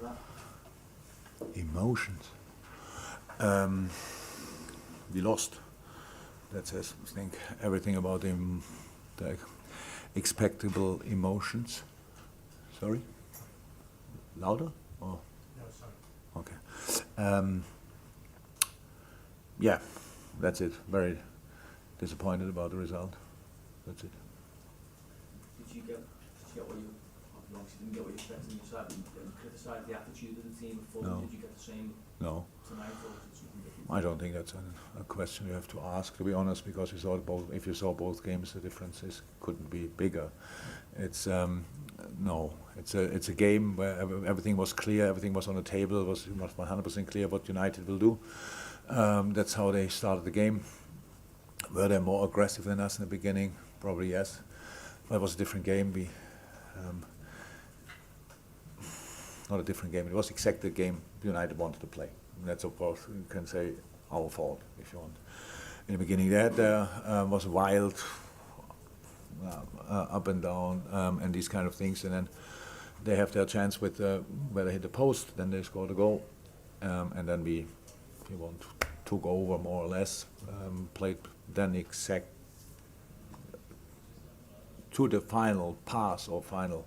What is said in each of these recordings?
that? Emotions. We lost. That says, I think, everything about the expectable emotions. Sorry? Louder? Or? No, sorry. Okay. Yeah, that's it. Very disappointed about the result. That's it. Did you get what you obviously didn't get what you expected? You said you criticised the attitude of the team before. No. Did you get the same No. tonight, or was it something different? I don't think that's a question you have to ask, to be honest, because we saw both. If you saw both games, the differences couldn't be bigger. It's no, it's a game where everything was clear, everything was on the table, it was 100% clear what United will do. That's how they started the game. Were they more aggressive than us in the beginning? Probably yes. But it was a different game. Not a different game. It was exactly the game United wanted to play. And that's, of course, you can say our fault if you want. In the beginning, there was wild, up and down, and these kind of things. And then they have their chance with where they hit the post. Then they scored a goal, and then we took over more or less. Played then exact to the final pass or final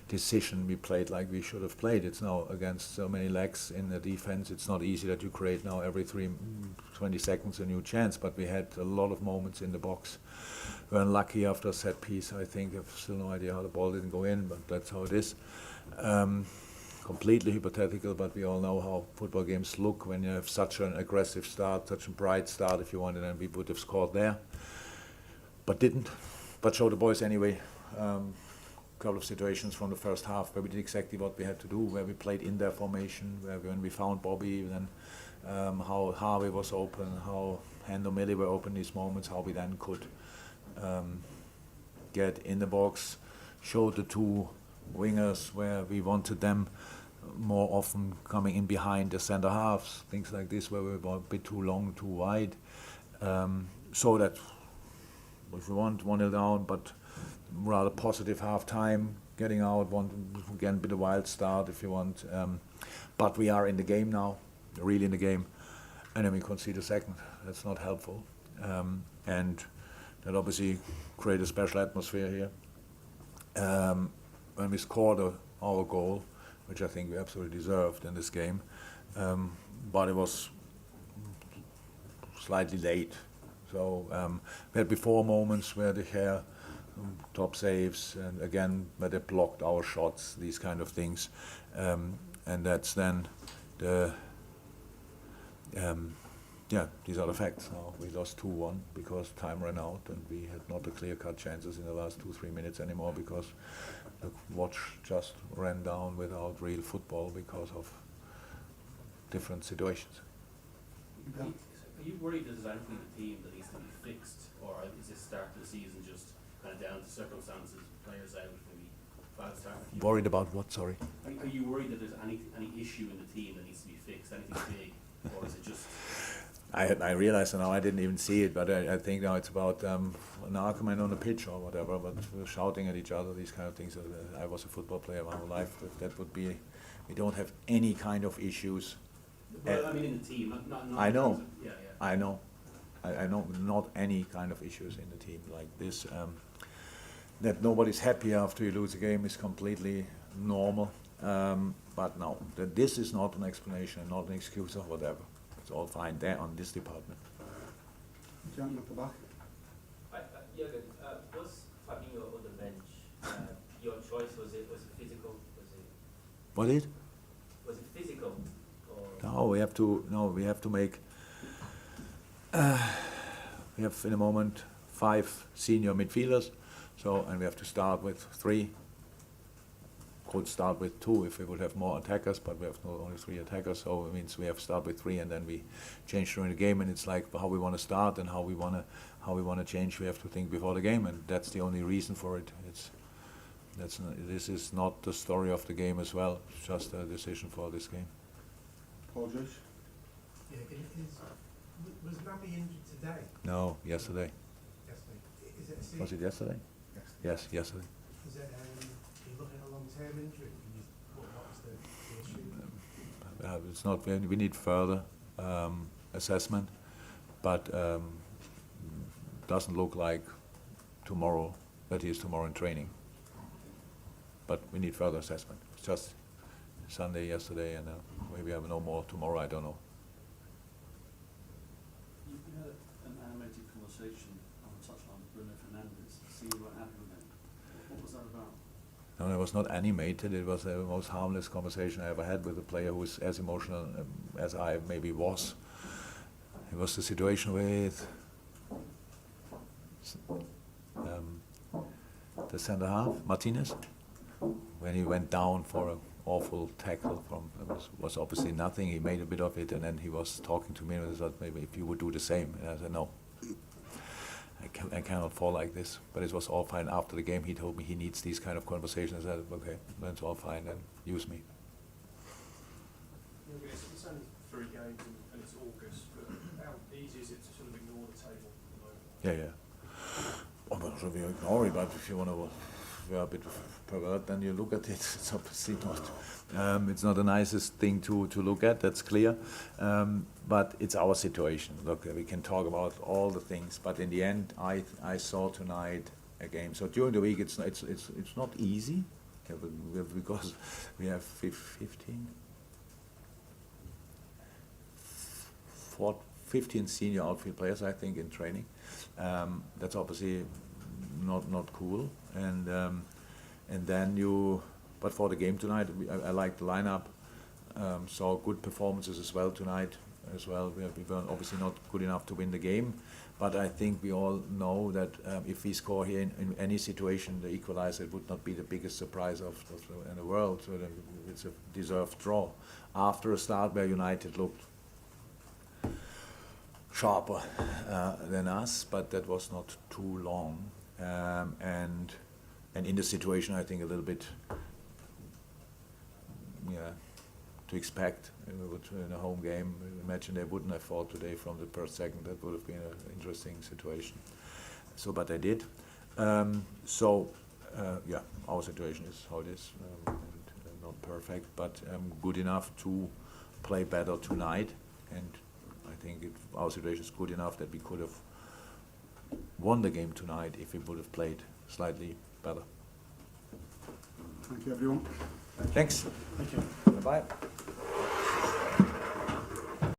decision. We played like we should have played. It's now against so many legs in the defense. It's not easy that you create now every 20 seconds a new chance, but we had a lot of moments in the box. We were unlucky after a set piece, I think. I've still no idea how the ball didn't go in, but that's how it is. Completely hypothetical, but we all know how football games look when you have such an aggressive start, such a bright start, if you wanted, and we would have scored there. But didn't. But showed the boys anyway. Couple of situations from the first half where we did exactly what we had to do, where we played in their formation, where when we found Bobby, then how Harvey was open, how Hendo Millie were open these moments, how we then could get in the box, show the two wingers where we wanted them more often coming in behind the centre halves, things like this where we were a bit too long, too wide, so that if we want 1-0 down, but rather positive half time, getting out, again a bit of wild start if you want, but we are in the game now, really in the game, and then we concede a second. That's not helpful, and that obviously create a special atmosphere here. When we scored our goal, which I think we absolutely deserved in this game, but it was slightly late. So we had before moments where the hair top saves, and again where they blocked our shots, these kind of things, and that's then the these are the facts. Now we lost 2-1 because time ran out, and we had not the clear-cut chances in the last 2-3 minutes anymore because the watch just ran down without real football because of different situations. Are you worried that there's anything in the team that needs to be fixed, or is this start of the season just kind of down to circumstances, players out, maybe bad start? Worried about what? Sorry. Are you worried that there's any issue in the team that needs to be fixed, anything big, or is it just? I realize now I didn't even see it, but I think now it's about an argument on the pitch or whatever, but we're shouting at each other, these kind of things. I was a football player my whole life. That would be, we don't have any kind of issues. Well, I mean in the team, not I know. in terms of, yeah. I know. I know not any kind of issues in the team like this. That nobody's happy after you lose a game is completely normal. But no, this is not an explanation, not an excuse or whatever. It's all fine there on this department. Gentleman at the back. Jürgen, was Fabinho on the bench your choice? Was it physical? What is? Was it physical? Or No, we have to make. We have in a moment 5 senior midfielders, and we have to start with 3. Could start with 2 if we would have more attackers, but we have only 3 attackers, so it means we have to start with 3, and then we change during the game. And it's like how we want to start and how we want to change. We have to think before the game, and that's the only reason for it. This is not the story of the game as well. It's just a decision for this game. Paul Joyce. Yeah, was Naby injured today? No, yesterday. Yesterday. Is it a season? Was it yesterday? Yes, yesterday. Is it, are you looking at a long-term injury? What was the issue? It's not. We need further assessment, but doesn't look like tomorrow that he is tomorrow in training. But we need further assessment. It's just Sunday yesterday, and maybe I have no more tomorrow. I don't know. You had an animated conversation on the touchline with Bruno Fernandes. See, you weren't happy with him. What was that about? No, it was not animated. It was the most harmless conversation I ever had with a player who is as emotional as I maybe was. It was the situation with the centre half, Martinez, when he went down for an awful tackle from, was obviously nothing. He made a bit of it, and then he was talking to me, and I thought maybe if you would do the same. And I said, no, I cannot fall like this. But it was all fine. After the game, he told me he needs these kind of conversations. I said, okay, that's all fine, then use me. Yeah, it's only 3 games and it's August, but how easy is it to sort of ignore the table at the moment? Yeah. I'm not sure we ignore it, but if you want to be a bit pervert, then you look at it. It's obviously not. It's not the nicest thing to look at. That's clear. But it's our situation. Look, we can talk about all the things, but in the end, I saw tonight a game. So during the week, it's not easy, because we have 15 senior outfield players, I think, in training. That's obviously not cool. And then but for the game tonight, I like the lineup. Saw good performances as well tonight. As well, we were obviously not good enough to win the game, but I think we all know that if we score here in any situation, the equalizer, it would not be the biggest surprise in the world. So it's a deserved draw. After a start where United looked sharper than us, but that was not too long, and in the situation, I think a little bit, to expect in a home game. Imagine they wouldn't have fought today from the first second. That would have been an interesting situation. So, but they did. Our situation is how it is, and not perfect, but good enough to play better tonight. And I think our situation is good enough that we could have won the game tonight if we would have played slightly better. Thank you, everyone. Thanks. Thank you. Bye.